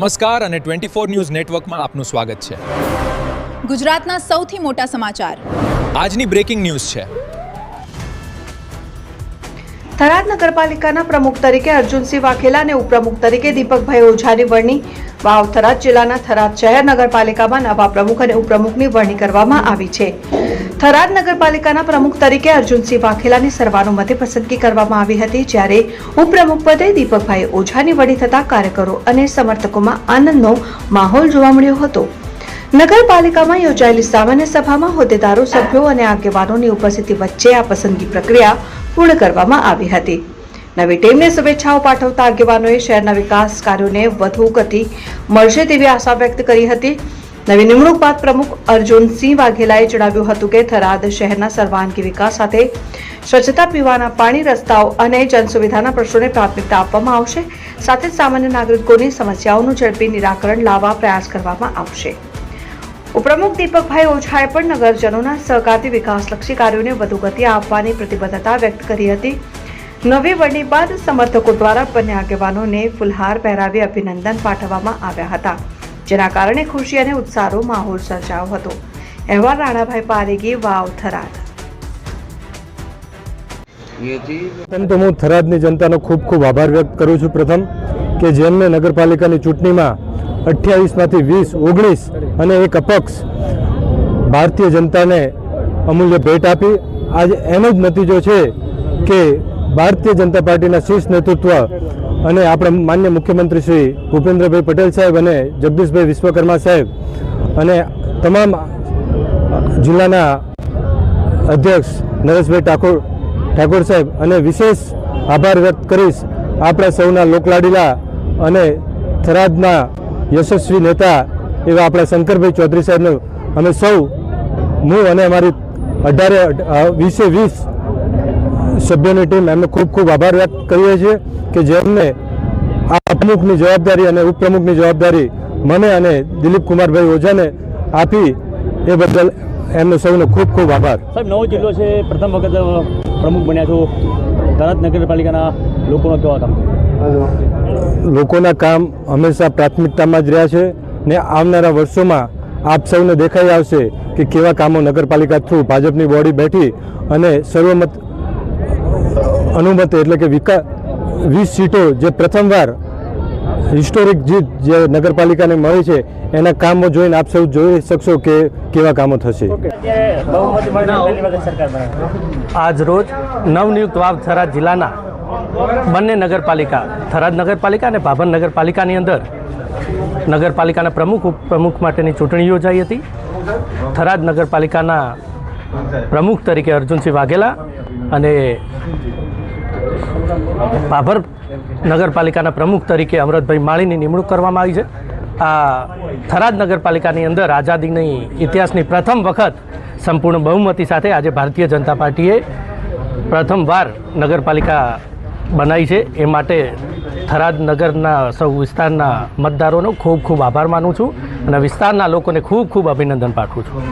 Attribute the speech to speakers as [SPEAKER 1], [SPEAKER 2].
[SPEAKER 1] નમસ્કાર અને 24 ન્યૂઝ નેટવર્કમાં આપનું સ્વાગત છે।
[SPEAKER 2] ગુજરાતના સૌથી મોટા સમાચાર
[SPEAKER 1] આજની બ્રેકિંગ ન્યૂઝ છે।
[SPEAKER 3] થરાદ નગરપાલિકાના પ્રમુખ તરીકે અર્જુનસિંહ વાઘેલા અને ઉપપ્રમુખ તરીકે દીપકભાઈ ઓઝાની વરણી। વાવ થરાદ જિલ્લાના થરાદ શહેર નગરપાલિકામાં નવા પ્રમુખ અને ઉપપ્રમુખની વરણી કરવામાં આવી છે। થરાદ નગરપાલિકાના પ્રમુખ તરીકે અર્જુનસિંહ વાઘેલાની સર્વાનુમતે પસંદગી કરવામાં આવી હતી, જ્યારે ઉપપ્રમુખ પદે દીપકભાઈ ઓઝાની વરણી થતા કાર્યકરો અને સમર્થકોમાં આનંદનો માહોલ જોવા મળ્યો હતો। નગરપાલિકામાં યોજાયેલી સામાન્ય સભામાં હોદ્દેદારો, સભ્યો અને આગેવાનોની ઉપસ્થિતિ વચ્ચે આ પસંદગી પ્રક્રિયા પૂર્ણ કરવામાં આવી હતી। નવી ટીમને શુભેચ્છાઓ પાઠવતા આગેવાનોએ શહેરના વિકાસ કાર્યોને વધુ ગતિ મળશે તેવી આશા વ્યક્ત કરી હતી। નવી નિમણૂક બાદ પ્રમુખ અર્જુનસિંહ વાઘેલાએ જણાવ્યું હતું કે થરાદ શહેરના સર્વાંગી વિકાસ સાથે સ્વચ્છતા, પીવાના પાણી, રસ્તાઓ અને જનસુવિધાના પ્રશ્નોને પ્રાથમિકતા આપવામાં આવશે। સાથે જ સામાન્ય નાગરિકોની સમસ્યાઓનું ઝડપી નિરાકરણ લાવવા પ્રયાસ કરવામાં આવશે। ઉપપ્રમુખ દીપકભાઈ ઓઝાએ પણ નગરજનોના સહકારથી વિકાસલક્ષી કાર્યોને વધુ ગતિ આપવાની પ્રતિબદ્ધતા વ્યક્ત કરી હતી। નવી વરણી બાદ સમર્થકો દ્વારા બંને આગેવાનોને ફુલહાર પહેરાવી અભિનંદન પાઠવવામાં આવ્યા હતા, જેના કારણે ખુશી અને ઉત્સાહનો માહોલ સર્જાયો હતો। અહેવાલ રાણાભાઈ પારેગી, વાવ, થરાદ।
[SPEAKER 4] હું થરાદની જનતાનો ખૂબ ખૂબ આભાર વ્યક્ત કરું છું। પ્રથમ કે જેમને નગરપાલિકાની ચૂંટણીમાં 28માંથી 20, 19 અને એક અપક્ષ ભારતીય જનતાને અમૂલ્ય ભેટ આપી। આજે એનો જ નતીજો છે કે ભારતીય જનતા પાર્ટીના શીર્ષ નેતૃત્વ અને આપણા માન્ય મુખ્યમંત્રી શ્રી ભૂપેન્દ્રભાઈ પટેલ સાહેબ અને જગદીશભાઈ વિશ્વકર્મા સાહેબ અને તમામ જિલ્લાના અધ્યક્ષ નરેશભાઈ ઠાકોર સાહેબ અને વિશેષ આભાર વ્યક્ત કરીશ આપણા સૌના લોકલાડીલા અને થરાદના યશસ્વી નેતા એવા આપણા શંકરભાઈ ચૌધરી સાહેબનો અમે સૌ, હું અને અમારી 20 સભ્યોની ટીમ એમને ખૂબ ખૂબ આભાર વ્યક્ત કરીએ છીએ કે જેમને આ પ્રમુખની જવાબદારી અને ઉપપ્રમુખની જવાબદારી મને અને દિલીપ કુમારભાઈ ઓઝાને આપી, એ બદલ એમનો સૌનો ખૂબ ખૂબ આભાર।
[SPEAKER 5] સાહેબ, નવો જિલ્લો છે, પ્રથમ વખત પ્રમુખ બન્યા છો, થરાદ નગરપાલિકાના લોકોનો કેવા કામ?
[SPEAKER 4] લોકોના કામ હંમેશા પ્રાથમિકતામાં જ રહ્યા છે ને આવનારા વર્ષોમાં આપ સૌને દેખાઈ આવશે કે કેવા કામો નગરપાલિકા થ્રુ ભાજપની બોડી બેઠી અને સર્વમત અનુમતે એટલે કે 20 સીટો જે પ્રથમવાર હિસ્ટોરિક જીત જે નગરપાલિકાને મળી છે એના કામો જોઈને આપ સૌ જોઈ શકશો કે કેવા કામો થશે।
[SPEAKER 6] આજ રોજ નવનિયુક્ત વાવ થરાદ જિલ્લાના બંને નગરપાલિકા, થરાદ નગરપાલિકા અને ભાભર નગરપાલિકાની અંદર નગરપાલિકાના પ્રમુખ, ઉપપ્રમુખ માટેની ચૂંટણી યોજાઈ હતી। થરાદ નગરપાલિકાના પ્રમુખ તરીકે અર્જુનસિંહ વાઘેલા અને ભાભર નગરપાલિકાના પ્રમુખ તરીકે અમરતભાઈ માળીની નિમણૂક કરવામાં આવી છે। આ થરાદ નગરપાલિકાની અંદર આઝાદીની ઇતિહાસની પ્રથમ વખત સંપૂર્ણ બહુમતી સાથે આજે ભારતીય જનતા પાર્ટીએ પ્રથમવાર નગરપાલિકા બનાવી છે। એ માટે થરાદ નગરના સૌ વિસ્તારના મતદારોનો ખૂબ ખૂબ આભાર માનું છું અને વિસ્તારના લોકોને ખૂબ ખૂબ અભિનંદન પાઠવું છું।